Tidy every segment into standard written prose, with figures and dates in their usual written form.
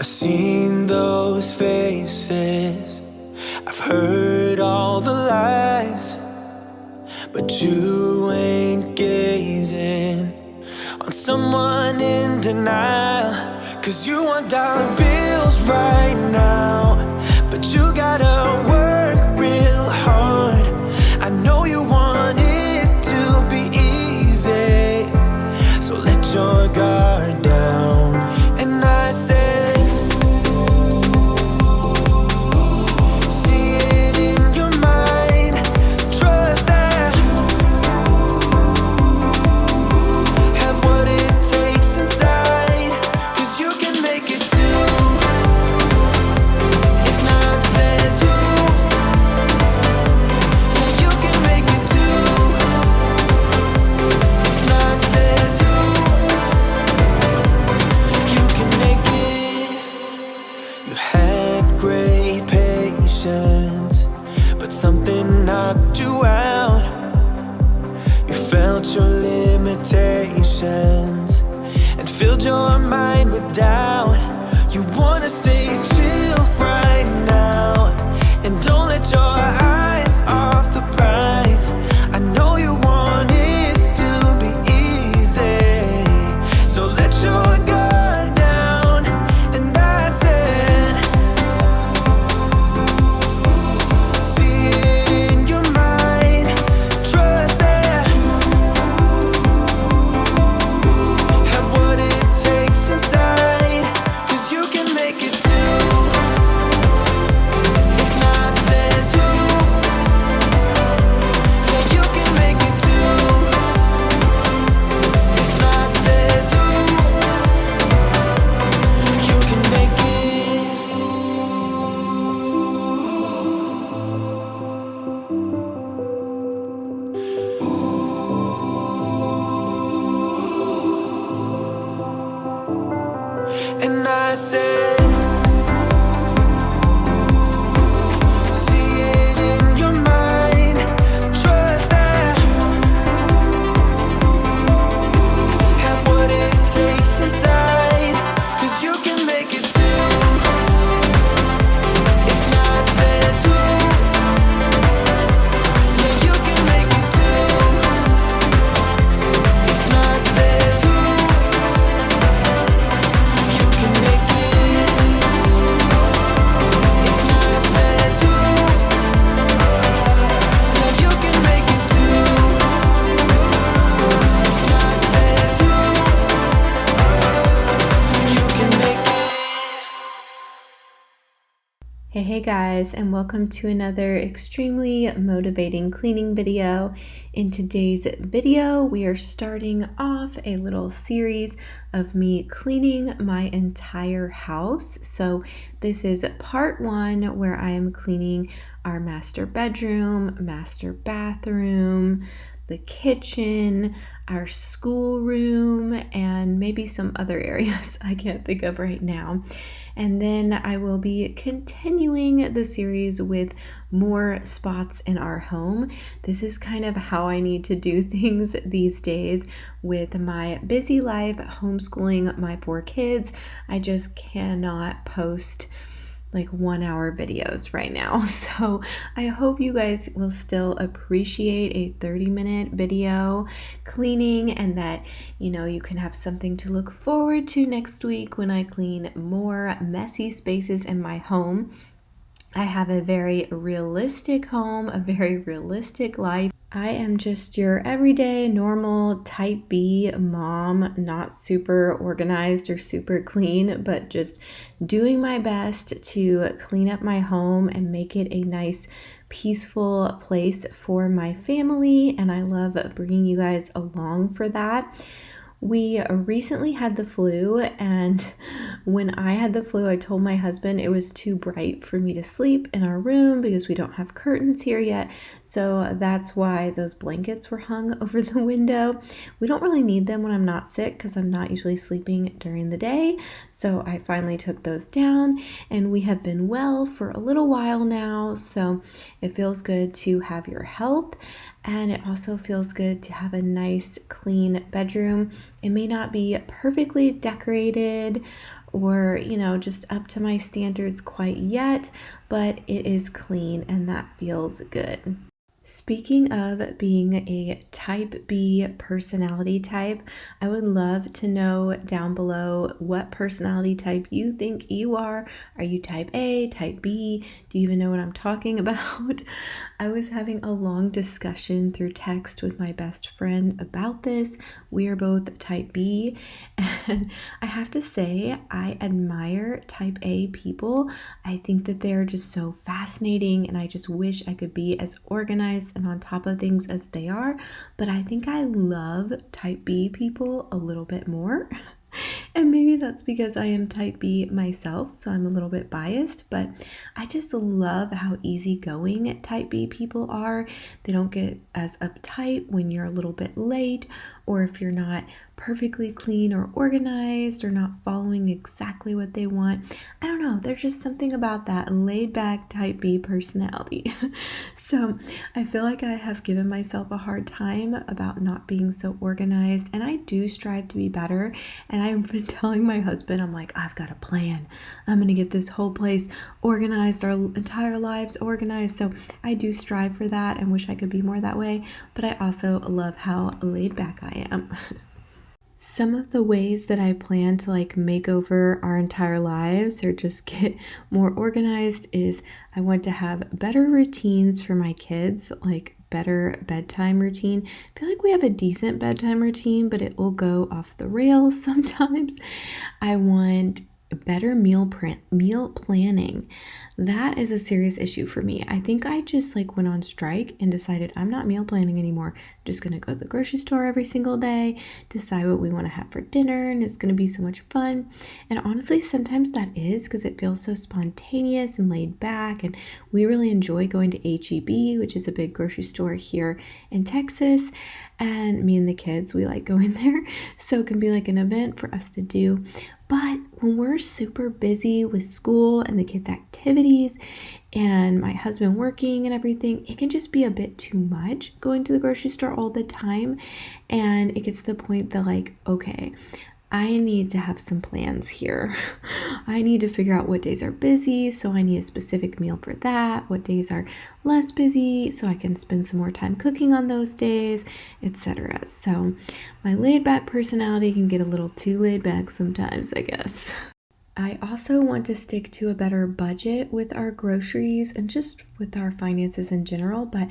I've seen those faces, I've heard all the lies, but you ain't gazing on someone in denial. 'Cause you want dollar bills right now, but you gotta work real hard. I know you want it to be easy, so let your guard down. And I said, see it in your mind, trust that, have what it takes inside, 'cause you can make it too. If not says who, yeah, you can make it too. If not says who, you can make it. You had great patience, but something knocked you out. You felt your limitations and filled your mind with doubt. You wanna stay chill right now, and don't let your eyes off the prize. I know you want it to be easy, so let your guard down. And I said, see it in your mind, trust that, have what it takes inside, 'cause you can make it too. If not says who, yeah, you can make it too. If not says who, you can make it. And I said, see it in your mind, trust that, have what it takes inside, 'cause you can make it too. If not says who, yeah, you can make it too. If not says who, you can make it. If not says who, yeah, you can make it too. If not says who, you can make it. Hey guys, and welcome to another extremely motivating cleaning video. In today's video, we are starting off a little series of me cleaning my entire house. So this is part one, where I am cleaning our master bedroom, master bathroom, the kitchen, our schoolroom, and maybe some other areas I can't think of right now. And then I will be continuing the series with more spots in our home. This is kind of how I need to do things these days with my busy life, homeschooling my 4 kids. I just cannot post like 1-hour videos right now. So I hope you guys will still appreciate a 30-minute video cleaning, and that, you know, you can have something to look forward to next week when I clean more messy spaces in my home. I have a very realistic home, a very realistic life. I am just your everyday, normal, type B mom, not super organized or super clean, but just doing my best to clean up my home and make it a nice, peaceful place for my family. And I love bringing you guys along for that. We recently had the flu, and when I had the flu, I told my husband it was too bright for me to sleep in our room because we don't have curtains here yet. So that's why those blankets were hung over the window. We don't really need them when I'm not sick because I'm not usually sleeping during the day. So I finally took those down, and we have been well for a little while now. So it feels good to have your health. And it also feels good to have a nice, clean bedroom. It may not be perfectly decorated or, just up to my standards quite yet, but it is clean and that feels good. Speaking of being a type B personality type, I would love to know down below what personality type you think you are. Are you type A, type B? Do you even know what I'm talking about? I was having a long discussion through text with my best friend about this. We are both type B, and I have to say, I admire type A people. I think that they're just so fascinating, and I just wish I could be as organized and on top of things as they are, but I think I love type B people a little bit more. And maybe that's because I am type B myself, so I'm a little bit biased, but I just love how easygoing type B people are. They don't get as uptight when you're a little bit late, or if you're not perfectly clean or organized or not following exactly what they want. I don't know, there's just something about that laid back type B personality. So I feel like I have given myself a hard time about not being so organized, and I do strive to be better. And I've been telling my husband, I'm like, I've got a plan. I'm going to get this whole place organized, our entire lives organized. So I do strive for that and wish I could be more that way, but I also love how laid back I am. Some of the ways that I plan to make over our entire lives or just get more organized is I want to have better routines for my kids, like better bedtime routine. I feel like we have a decent bedtime routine, but it will go off the rails sometimes. I want better meal planning. That is a serious issue for me. I think I just went on strike and decided I'm not meal planning anymore. I'm just gonna go to the grocery store every single day, decide what we want to have for dinner, and it's gonna be so much fun. And honestly, sometimes that is because it feels so spontaneous and laid back, and we really enjoy going to HEB, which is a big grocery store here in Texas, and me and the kids, we like going there, so it can be like an event for us to do. But when we're super busy with school and the kids' activities and my husband working and everything, it can just be a bit too much going to the grocery store all the time. And it gets to the point that okay, I need to have some plans here. I need to figure out what days are busy, so I need a specific meal for that. What days are less busy, so I can spend some more time cooking on those days, etc. So my laid back personality can get a little too laid back sometimes, I guess. I also want to stick to a better budget with our groceries and just with our finances in general, but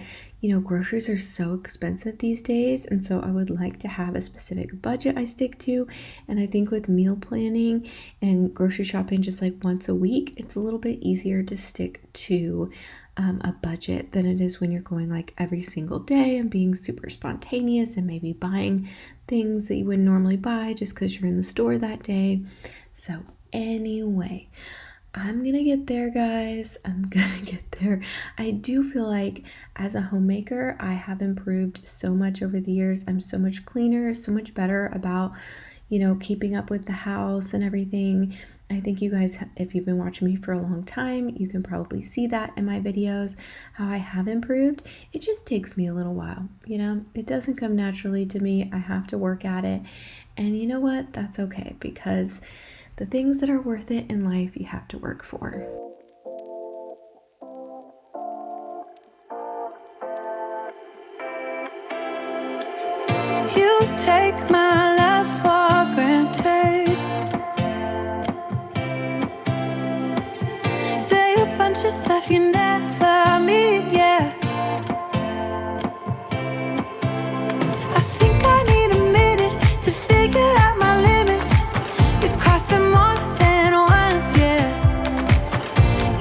groceries are so expensive these days, and so I would like to have a specific budget I stick to. And I think with meal planning and grocery shopping just once a week, it's a little bit easier to stick to a budget than it is when you're going every single day and being super spontaneous and maybe buying things that you wouldn't normally buy just because you're in the store that day. So anyway, I'm gonna get there, guys. I'm gonna get there. I do feel like as a homemaker, I have improved so much over the years. I'm so much cleaner, so much better about, keeping up with the house and everything. I think you guys, if you've been watching me for a long time, you can probably see that in my videos, how I have improved. It just takes me a little while, It doesn't come naturally to me. I have to work at it. And you know what? That's okay, because the things that are worth it in life, you have to work for. You take my love for granted. Say a bunch of stuff you never mean, yeah. I think I need a minute to figure out my limits. You cross them more than once, yeah.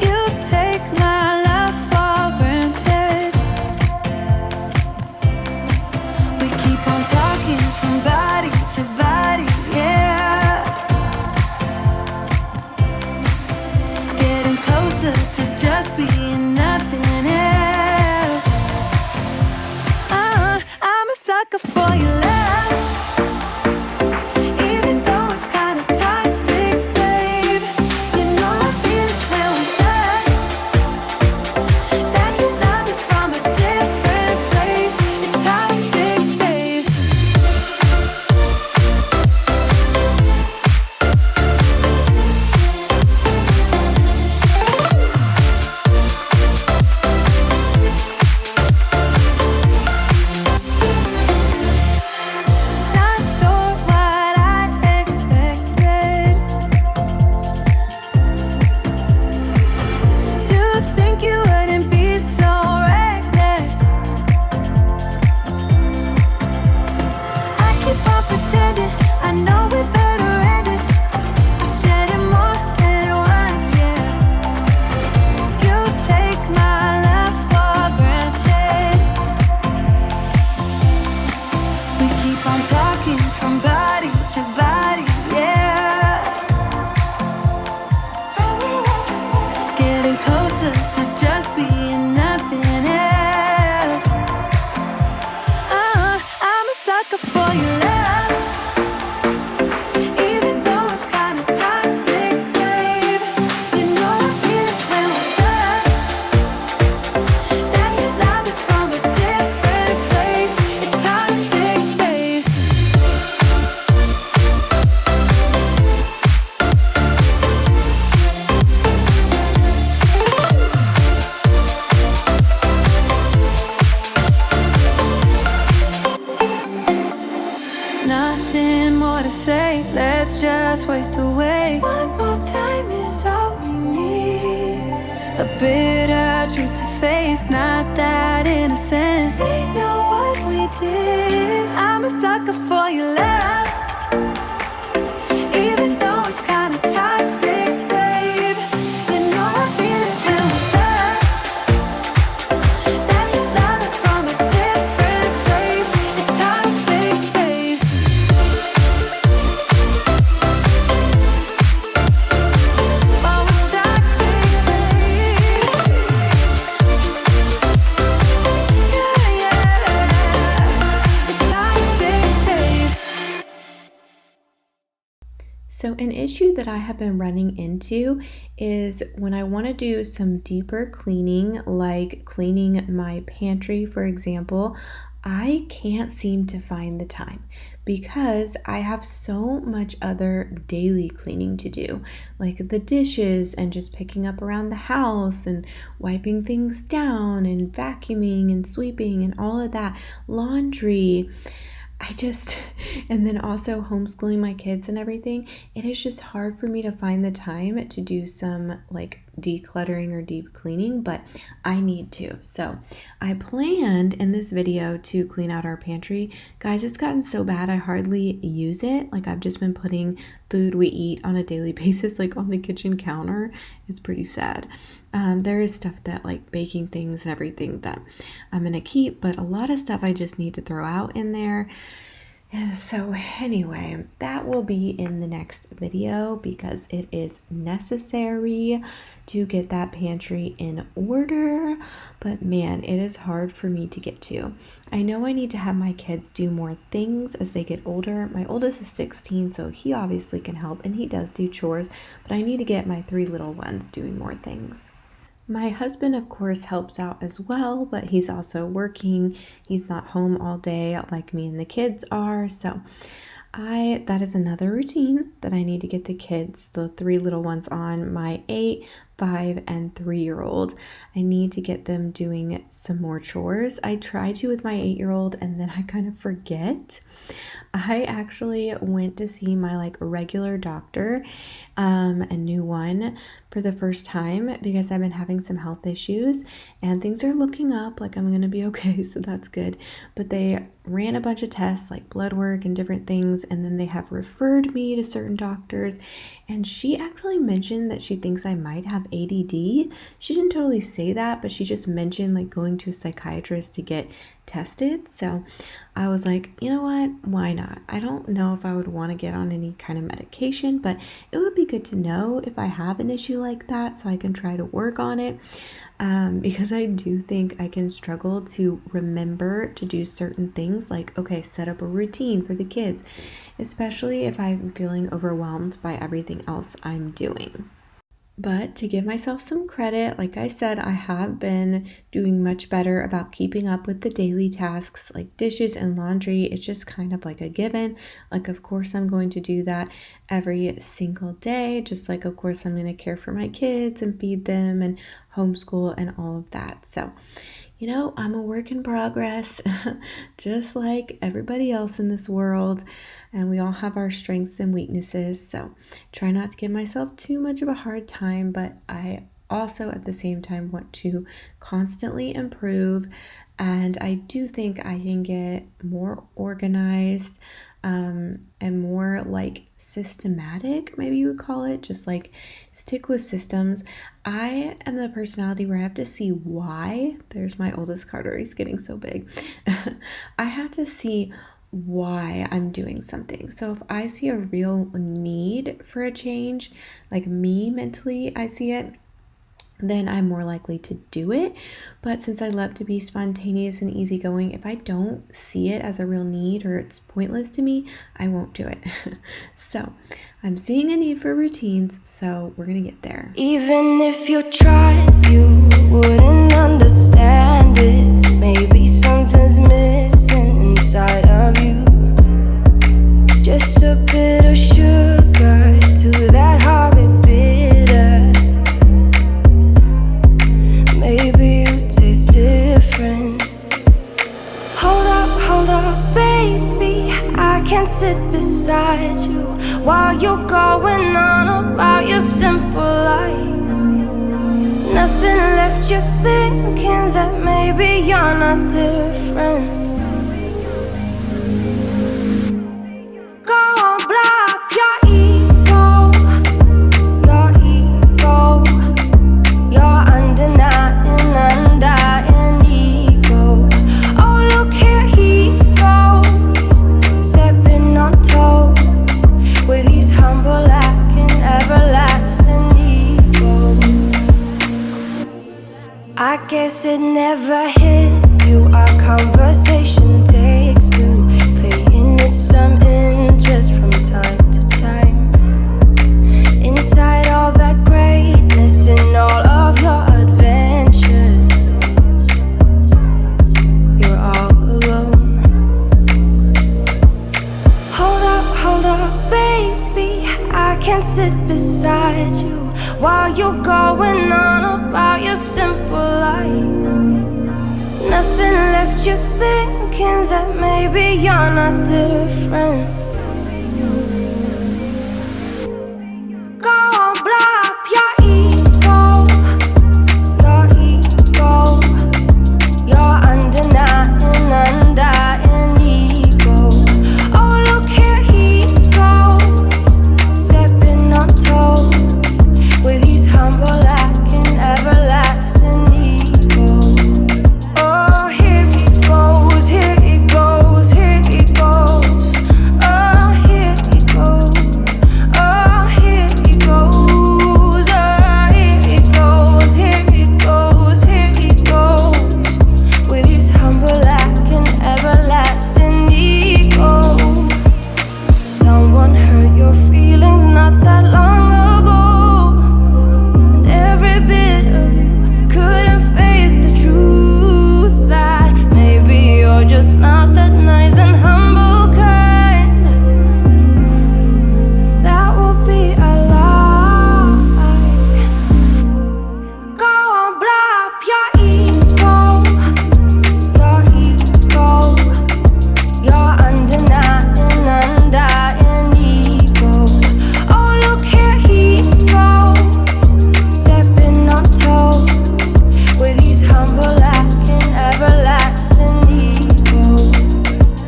You take my love for granted. We keep on talking from body to body, yeah. Getting closer to just being nothing else. I'm a sucker for your love. A bitter truth to face, not that innocent. We know what we did. I'm a sucker for your love, even though it's kinda toxic, babe. You know I feel it when we touch. That your love is from a different place. It's toxic, babe. Oh, it's toxic, babe. Yeah, yeah. It's toxic, babe. So an issue that I have been running into is when I want to do some deeper cleaning, like cleaning my pantry, for example, I can't seem to find the time because I have so much other daily cleaning to do, like the dishes and just picking up around the house and wiping things down and vacuuming and sweeping and all of that, laundry. And then also homeschooling my kids and everything, it is just hard for me to find the time to do some like decluttering or deep cleaning, but I need to. So I planned in this video to clean out our pantry. Guys, it's gotten so bad I hardly use it. Like I've just been putting food we eat on a daily basis like on the kitchen counter. It's pretty sad. There is stuff that like baking things and everything that I'm gonna keep, but a lot of stuff I just need to throw out in there. So anyway, that will be in the next video because it is necessary to get that pantry in order. But man, it is hard for me to get to. I know I need to have my kids do more things as they get older. My oldest is 16, so he obviously can help and he does do chores, but I need to get my 3 little ones doing more things. My husband, of course, helps out as well, but he's also working. He's not home all day like me and the kids are. So that is another routine that I need to get the kids, the 3 little ones on, my 8, 5, and 3-year-old. I need to get them doing some more chores. I try to with my 8-year-old and then I kind of forget. I actually went to see my like regular doctor, a new one, for the first time because I've been having some health issues and things are looking up, like I'm gonna be okay, so that's good. But they ran a bunch of tests like blood work and different things, and then they have referred me to certain doctors, and she actually mentioned that she thinks I might have ADD. She didn't totally say that, but she just mentioned like going to a psychiatrist to get tested. So I was like, you know what, why not? I don't know if I would want to get on any kind of medication, but it would be good to know if I have an issue like that so I can try to work on it, because I do think I can struggle to remember to do certain things, like okay, set up a routine for the kids, especially if I'm feeling overwhelmed by everything else I'm doing. But to give myself some credit, like I said, I have been doing much better about keeping up with the daily tasks like dishes and laundry. It's just kind of like a given. Like, of course, I'm going to do that every single day, just like, of course, I'm going to care for my kids and feed them and homeschool and all of that. So, you know, I'm a work in progress, just like everybody else in this world, and we all have our strengths and weaknesses, so try not to give myself too much of a hard time, but I also at the same time want to constantly improve, and I do think I can get more organized and more like systematic, maybe you would call it, just like stick with systems. I am the personality where I have to see why. There's my oldest Carter, he's getting so big. I have to see why I'm doing something. So if I see a real need for a change, like me mentally, I see it, then I'm more likely to do it. But since I love to be spontaneous and easygoing, if I don't see it as a real need or it's pointless to me, I won't do it. So I'm seeing a need for routines, so we're gonna get there. Even if you tried, you wouldn't understand it. Maybe something's missing inside of you. Just a bit of sugar to that horrid bitter. Maybe you taste different. Hold up, baby, I can sit beside you while you're going on about your simple life. Nothing you thinking that maybe you're not different. Go on, blow up your ego, your undenying, undying ego. Oh, look here he goes, stepping on toes with his humble act and everlasting ego. I guess it never hit you. Our conversation takes two, paying it some interest from time to time. Inside all that greatness and all of your adventures, you're all alone. Hold up, baby, I can sit beside you while you're going on about your simple life. Nothing left you thinking that maybe you're not different. Go on, blow up your ego, your undenying, undying ego. Oh, look here he goes, stepping on toes with his humble act and everlasting ego. Oh, here he goes, here he goes, here he goes. Oh, here he goes, oh, here he goes, oh, here he goes, here he goes, here he goes with his humble act and everlasting ego. Someone hurt your feelings not that long ago, and every bit of you couldn't face the truth that maybe you're just not that nice and humble kind. That would be a lie. Go on, blow up your ego, your undenying, undying ego. Oh, look here he goes, stepping on toes with his humble act and everlasting ego.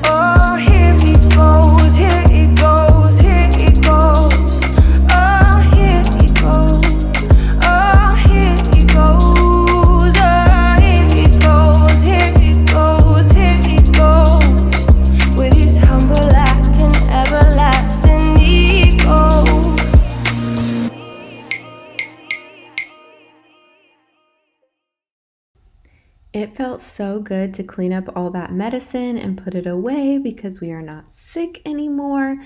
Oh, here he goes, here he goes, here he goes. Oh, here he goes, oh, here he goes, oh, here he goes, here he goes, here he goes with his humble act and everlasting ego. It felt so good to clean up all that medicine and put it away because we are not sick anymore.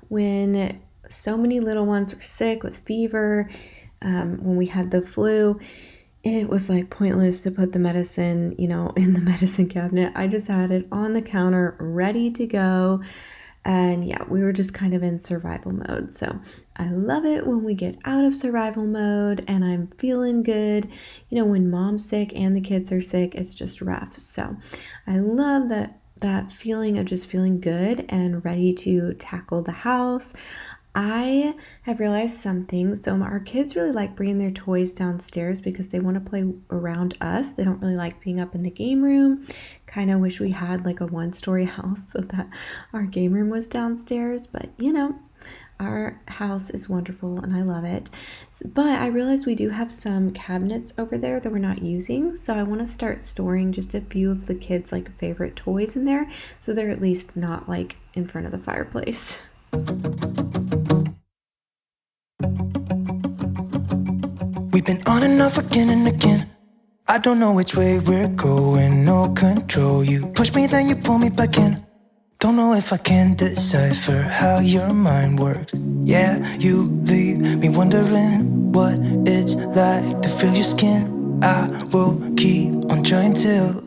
When so many little ones were sick with fever, when we had the flu, it was like pointless to put the medicine, in the medicine cabinet. I just had it on the counter ready to go. And yeah, we were just kind of in survival mode. So I love it when we get out of survival mode and I'm feeling good. When mom's sick and the kids are sick, it's just rough. So I love that feeling of just feeling good and ready to tackle the house. I have realized something. So our kids really like bringing their toys downstairs because they want to play around us. They don't really like being up in the game room. Kind of wish we had like a one-story house so that our game room was downstairs. But our house is wonderful and I love it. But I realized we do have some cabinets over there that we're not using. So I want to start storing just a few of the kids' like favorite toys in there. So they're at least not like in front of the fireplace. We've been on and off again and again. I don't know which way we're going, no control. You push me, then you pull me back in. Don't know if I can decipher how your mind works. Yeah, you leave me wondering what it's like to feel your skin. I will keep on trying till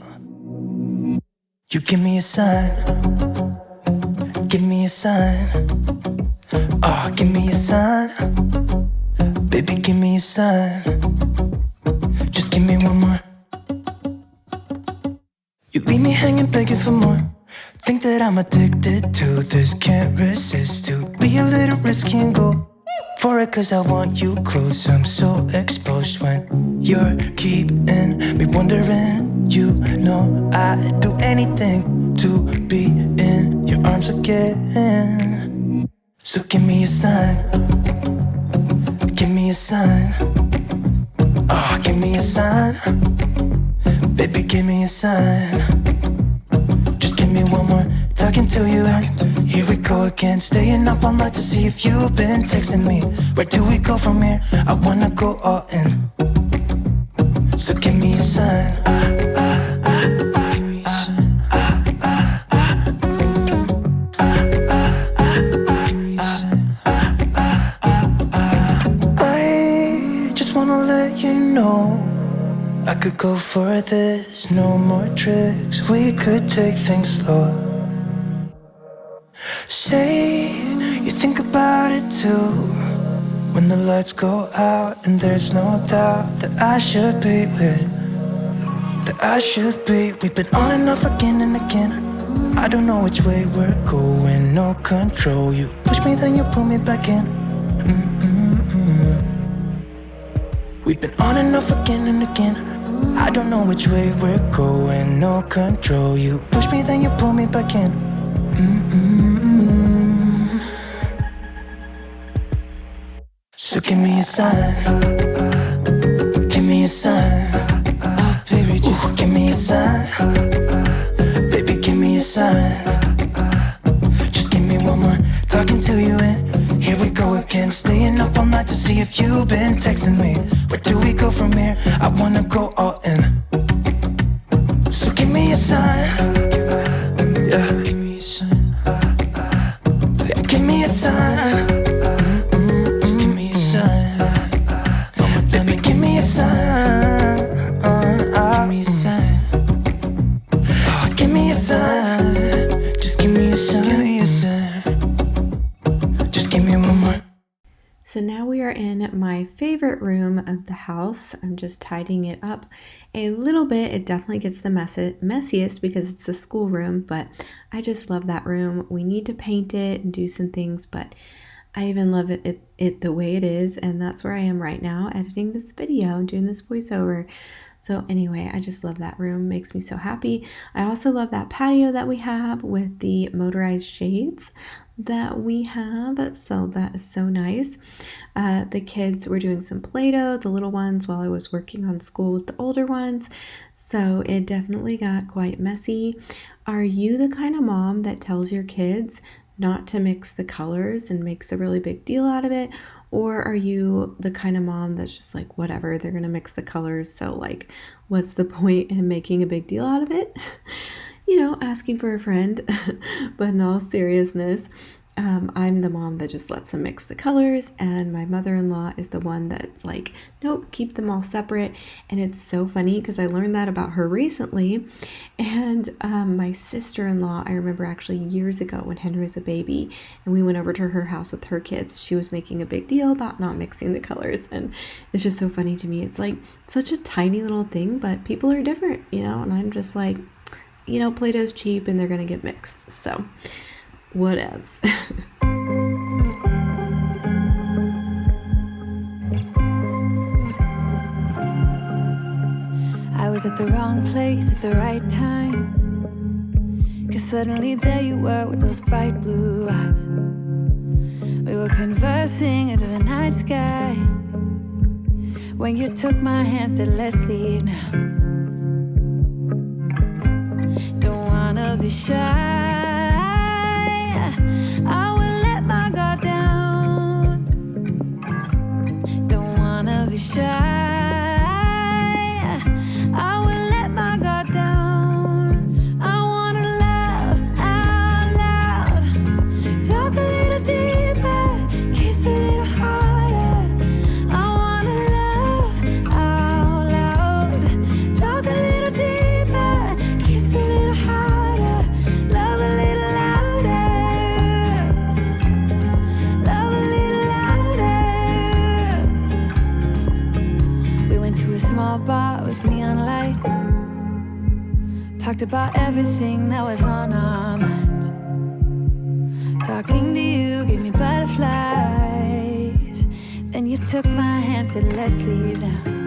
you give me a sign. Give me a sign. Oh, give me a sign. Baby, give me a sign. Just give me one more. You leave me hanging, begging for more. Think that I'm addicted to this, can't resist to be a little risky and go for it, cause I want you close. I'm so exposed when you're keeping me wondering. You know I'd do anything to be in your arms again. So give me a sign, give me a sign. Oh, give me a sign, baby, give me a sign. Just give me one more talking to you, and here we go again. Staying up all night to see if you've been texting me. Where do we go from here? I wanna go all in. So give me a sign. I just wanna let you know I could go for this, no more tricks. We could take things slow. Say you think about it too. When the lights go out and there's no doubt that I should be with, that I should be. We've been on and off again and again. I don't know which way we're going, no control. You push me, then you pull me back in. We've been on and off again and again. I don't know which way we're going, no control. You push me, then you pull me back in. So give me a sign, give me a sign. Oh baby, just give me a sign. Baby, give me a sign. Just give me one more talking to you, and here we go again. Staying up all night to see if you've been texting me. Where do we go from here? I wanna go all in. So give me a sign. Yeah, give me a sign. Yeah, give me a sign. Just give me a sign. Baby, give me a sign. Give me a sign. Just give me a sign. Just give me a sign. Give me a sign. Just give me one more. So now we are in my favorite room of the house. I'm just tidying it up a little bit. It definitely gets the messiest because it's the school room, but I just love that room. We need to paint it and do some things, but I even love it the way it is, and that's where I am right now, editing this video and doing this voiceover. So anyway, I just love that room. Makes me so happy. I also love that patio that we have with the motorized shades that we have. So that is so nice. The kids were doing some Play-Doh, the little ones, while I was working on school with the older ones. So it definitely got quite messy. Are you the kind of mom that tells your kids not to mix the colors and makes a really big deal out of it? Or are you the kind of mom that's just like, whatever, they're gonna mix the colors, so like, what's the point in making a big deal out of it? You know, asking for a friend. But in all seriousness, I'm the mom that just lets them mix the colors, and my mother-in-law is the one that's like, nope, keep them all separate. And it's so funny because I learned that about her recently. And my sister-in-law, I remember actually years ago when Henry was a baby and we went over to her house with her kids, she was making a big deal about not mixing the colors. And it's just so funny to me. It's like such a tiny little thing, but people are different, you know, and I'm just like, you know, Play-Doh's cheap and they're gonna get mixed, so whatevs. I was at the wrong place at the right time, 'cause suddenly there you were with those bright blue eyes. We were conversing under the night sky when you took my hand, said let's leave now. Don't wanna be shy, I will let my guard down. Don't wanna be shy, I will let my guard down. I wanna laugh out loud, talk a little deeper, kiss a little harder. I wanna laugh out loud, talk a little deeper, kiss a little harder, love a little louder, love a little louder. We went to a small bar with neon lights, talked about everything that was on our minds. Talking to you gave me butterflies. Then you took my hand, said let's leave now.